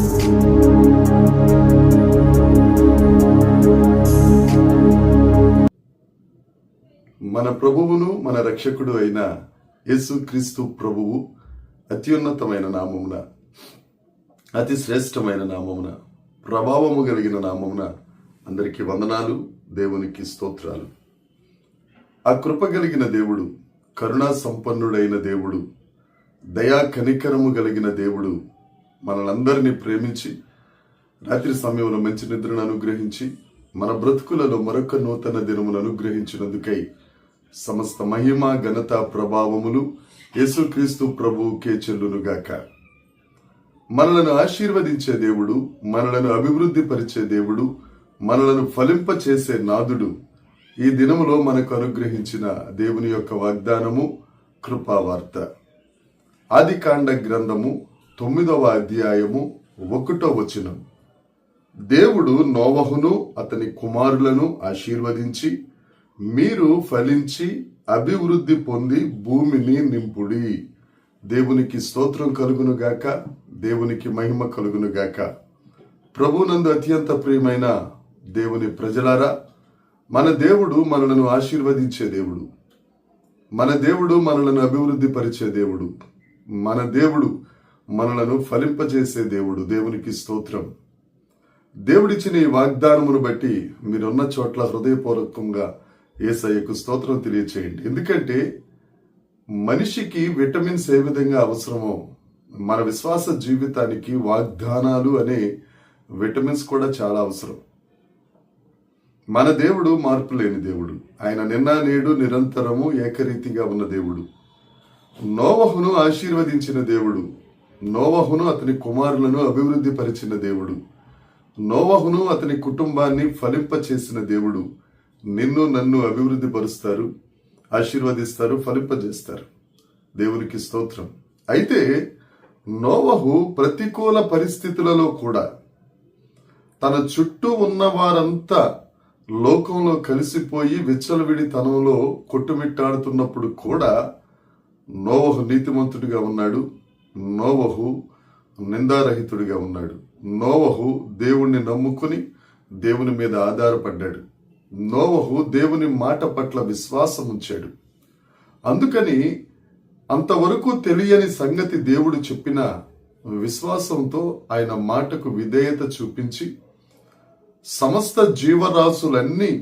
మన ప్రభువును మన రక్షకుడు అయిన యేసుక్రీస్తు ప్రభువు అత్యున్నతమైన నామమున, అతి శ్రేష్టమైన నామమున, ప్రభావము కలిగిన నామమున అందరికీ వందనాలు, దేవునికి స్తోత్రాలు. ఆ కృప కలిగిన దేవుడు, కరుణా సంపన్నుడైన దేవుడు, దయా కనికరము కలిగిన దేవుడు మనలందరినీ ప్రేమించి రాత్రి సమయంలో మంచి నిద్రను అనుగ్రహించి మన బ్రతుకులలో మరొక నూతన దినమును అనుగ్రహించినందుకై సమస్త మహిమ, ఘనత, ప్రభావములు యేసుక్రీస్తు ప్రభువుకే చెల్లునుగాక. మనలను ఆశీర్వదించే దేవుడు, మనలను అభివృద్ధి పరిచే దేవుడు, మనలను ఫలింపచేసే నాదుడు ఈ దినములో మనకు అనుగ్రహించిన దేవుని యొక్క వాగ్దానము కృపావార్త. ఆదికాండ గ్రంథము 9వ అధ్యాయము 1వ వచనం. దేవుడు నోవహును అతని కుమారులను ఆశీర్వదించి, మీరు ఫలించి అభివృద్ధి పొంది భూమిని నింపుడి. దేవునికి స్తోత్రం కలుగునుగాక, దేవునికి మహిమ కలుగునుగాక. ప్రభునందు అత్యంత ప్రియమైన దేవుని ప్రజలారా, మన దేవుడు మనలను ఆశీర్వదించే దేవుడు, మన దేవుడు మనలను అభివృద్ధి పరిచే దేవుడు, మన దేవుడు మనలను ఫలింపజేసే దేవుడు. దేవునికి స్తోత్రం. దేవుడిచ్చిన ఈ వాగ్దానమును బట్టి మీరున్న చోట్ల హృదయపూర్వకంగా యేసయ్యకు స్తోత్రం తెలియచేయండి. ఎందుకంటే మనిషికి విటమిన్స్ ఏ విధంగా అవసరమో మన విశ్వాస జీవితానికి వాగ్దానాలు అనే విటమిన్స్ కూడా చాలా అవసరం. మన దేవుడు మార్పు లేని దేవుడు. ఆయన నిన్న నేడు నిరంతరము ఏకరీతిగా ఉన్న దేవుడు. నోవహును ఆశీర్వదించిన దేవుడు, నోవహును అతని కుమారులను అభివృద్ధి పరిచిన దేవుడు, నోవహును అతని కుటుంబాన్ని ఫలింప చేసిన దేవుడు నిన్ను నన్ను అభివృద్ధి పరుస్తారు, ఆశీర్వదిస్తారు, ఫలింపజేస్తారు. దేవునికి స్తోత్రం. అయితే నోవహు ప్రతికూల పరిస్థితులలో కూడా తన చుట్టూ ఉన్న వారంతా లోకంలో కలిసిపోయి విచ్చలవిడితనంలో కొట్టుమిట్టాడుతున్నప్పుడు కూడా నోవహు నీతిమంతుడిగా ఉన్నాడు. నోవహు నిందారహితుడిగా ఉన్నాడు. నోవహు దేవుణ్ణి నమ్ముకుని దేవుని మీద ఆధారపడ్డాడు. నోవహు దేవుని మాట పట్ల విశ్వాసం ఉంచాడు. అందుకని అంతవరకు తెలియని సంగతి దేవుడు చెప్పిన విశ్వాసంతో ఆయన మాటకు విధేయత చూపించి సమస్త జీవరాశులన్నీ,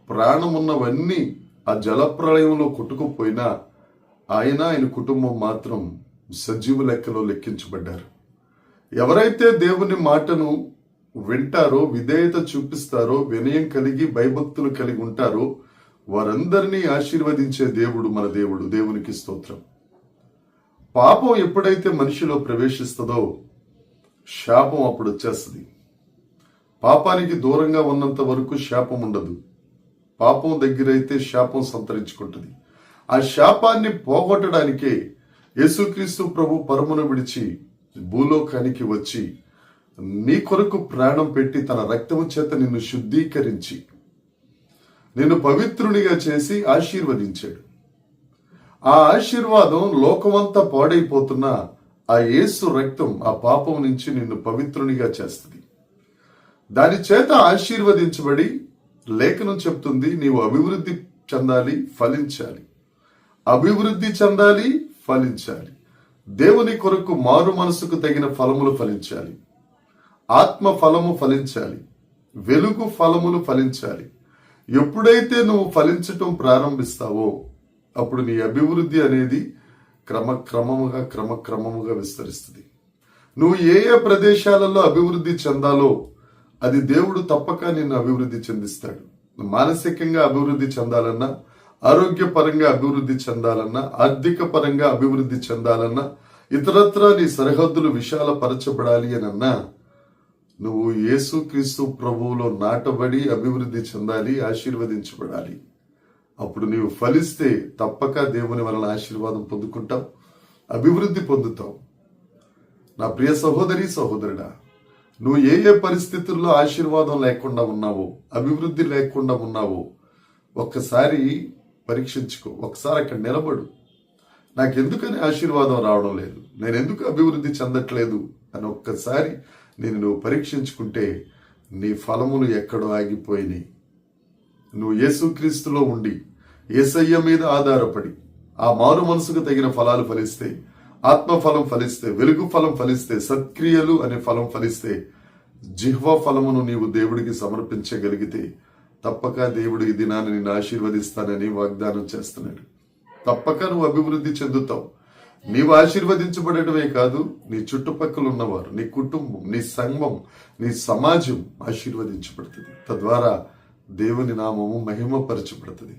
ప్రాణమున్నవన్నీ ఆ జలప్రళయంలో కొట్టుకుపోయినా ఆయన కుటుంబం మాత్రం సజీవ లెక్కలో లెక్కించబడ్డారు. ఎవరైతే దేవుని మాటను వింటారో, విధేయత చూపిస్తారో, వినయం కలిగి భయభక్తులు కలిగి ఉంటారో వారందరినీ ఆశీర్వదించే దేవుడు మన దేవుడు. దేవునికి స్తోత్రం. పాపం ఎప్పుడైతే మనిషిలో ప్రవేశిస్తుందో శాపం అప్పుడు వచ్చేస్తుంది. పాపానికి దూరంగా ఉన్నంత వరకు శాపం ఉండదు. పాపం దగ్గరైతే శాపం సంతరించుకుంటుంది. ఆ శాపాన్ని పోగొట్టడానికే యేసుక్రీస్తు ప్రభు పరమును విడిచి భూలోకానికి వచ్చి నీ కొరకు ప్రాణం పెట్టి తన రక్తము చేత నిన్ను శుద్ధీకరించి నిన్ను పవిత్రునిగా చేసి ఆశీర్వదించాడు. ఆ ఆశీర్వాదం లోకమంతా పాడైపోతున్న ఆ యేసు రక్తం ఆ పాపం నుంచి నిన్ను పవిత్రునిగా చేస్తుంది. దాని చేత ఆశీర్వదించబడి లేఖనం చెప్తుంది, నీవు అభివృద్ధి చెందాలి, ఫలించాలి. అభివృద్ధి చెందాలి, ఫలించాలి. దేవుని కొరకు మారు మనసుకు తగిన ఫలములు ఫలించాలి. ఆత్మ ఫలము ఫలించాలి. వెలుగు ఫలములు ఫలించాలి. ఎప్పుడైతే నువ్వు ఫలించటం ప్రారంభిస్తావో అప్పుడు నీ అభివృద్ధి అనేది క్రమక్రమముగా విస్తరిస్తుంది. నువ్వు ఏ ఏ ప్రదేశాలలో అభివృద్ధి చెందాలో అది దేవుడు తప్పక నిన్ను అభివృద్ధి చెందిస్తాడు. మానసికంగా అభివృద్ధి చెందాలన్నా, ఆరోగ్యపరంగా అభివృద్ధి చెందాలన్నా, ఆర్థిక పరంగా అభివృద్ధి చెందాలన్నా, ఇతరత్రా నీ సరిహద్దులు విశాలపరచబడాలి అనన్నా నువ్వు యేసుక్రీస్తు ప్రభువులో నాటబడి అభివృద్ధి చెందాలి, ఆశీర్వదించబడాలి. అప్పుడు నీవు ఫలిస్తే తప్పక దేవుని వలన ఆశీర్వాదం పొందుకుంటావు, అభివృద్ధి పొందుతావు. నా ప్రియ సహోదరి సహోదరుడా, నువ్వు ఏ ఏ పరిస్థితుల్లో ఆశీర్వాదం లేకుండా ఉన్నావో, అభివృద్ధి లేకుండా ఉన్నావో ఒక్కసారి పరీక్షించుకో. ఒకసారి అక్కడ నిలబడు. నాకెందుకని ఆశీర్వాదం రావడం లేదు, నేను ఎందుకు అభివృద్ధి చెందట్లేదు అని ఒక్కసారి నువ్వు పరీక్షించుకుంటే నీ ఫలములు ఎక్కడో ఆగిపోయినాయి. నువ్వు యేసుక్రీస్తులో ఉండి యేసయ్య మీద ఆధారపడి ఆ మారు మనసుకు తగిన ఫలాలు ఫలిస్తే, ఆత్మఫలం ఫలిస్తే, వెలుగు ఫలం ఫలిస్తే, సత్క్రియలు అనే ఫలం ఫలిస్తే, జిహ్వ ఫలమును నీవు దేవుడికి సమర్పించగలిగితే తప్పక దేవుడు ఈ దినాన్ని నిన్ను ఆశీర్వదిస్తానని వాగ్దానం చేస్తున్నాడు. తప్పక నువ్వు అభివృద్ధి చెందుతావు. నీవు ఆశీర్వదించబడటమే కాదు, నీ చుట్టుపక్కల ఉన్నవారు, నీ కుటుంబం, నీ సంఘం, నీ సమాజం ఆశీర్వదించబడుతుంది. తద్వారా దేవుని నామము మహిమపరచబడుతుంది.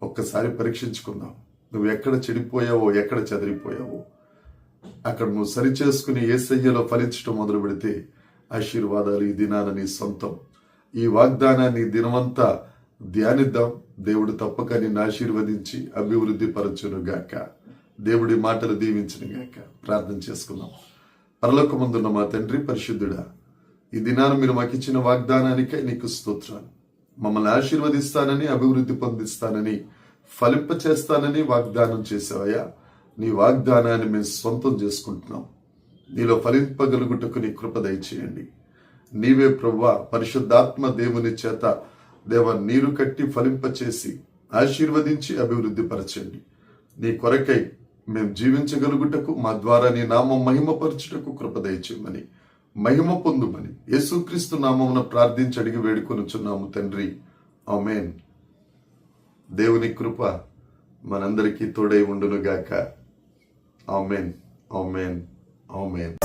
ఒక్కసారి పరీక్షించుకుందాం. నువ్వు ఎక్కడ చెడిపోయావో, ఎక్కడ చెదిరిపోయావో అక్కడ నువ్వు సరిచేసుకుని యేసయ్యలో ఫలించడం మొదలు పెడితే ఆశీర్వాదాలు ఈ దినాన నీ సొంతం. ఈ వాగ్దానాన్ని దినమంతా ధ్యానిద్దాం. దేవుడు తప్పక నిన్ను ఆశీర్వదించి అభివృద్ధి పరచును గాక. దేవుడి మాటలు దీవించును గాక. ప్రార్థన చేసుకుందాం. పరలోకమందున్న మా తండ్రి పరిశుద్ధుడా, ఈ దినాన మీరు మాకు ఇచ్చిన వాగ్దానానికై నీకు స్తోత్రాలు. మమ్మల్ని ఆశీర్వదిస్తానని, అభివృద్ధి పొందిస్తానని, ఫలింప చేస్తానని వాగ్దానం చేసావయ్యా. నీ వాగ్దానాన్ని మేము సొంతం చేసుకుంటున్నాం. నీలో ఫలింపగలుగుటకు నీ కృప దయచేయండి. నీవే ప్రభువా, పరిశుద్ధాత్మ దేవుని చేత నీరు కట్టి ఫలింపచేసి ఆశీర్వదించి అభివృద్ధి పరచండి. నీ కొరకై మేము జీవించగలుగుటకు, మా ద్వారా నీ నామం మహిమపరచుటకు కృప దయచేయమని, మహిమ పొందుమని యేసుక్రీస్తు నామమున ప్రార్థించి అడిగి వేడుకొనుచున్నాము తండ్రి. ఆమేన్. దేవుని కృప మనందరికీ తోడై ఉండును గాక. ఆమేన్, ఆమేన్, ఆమేన్.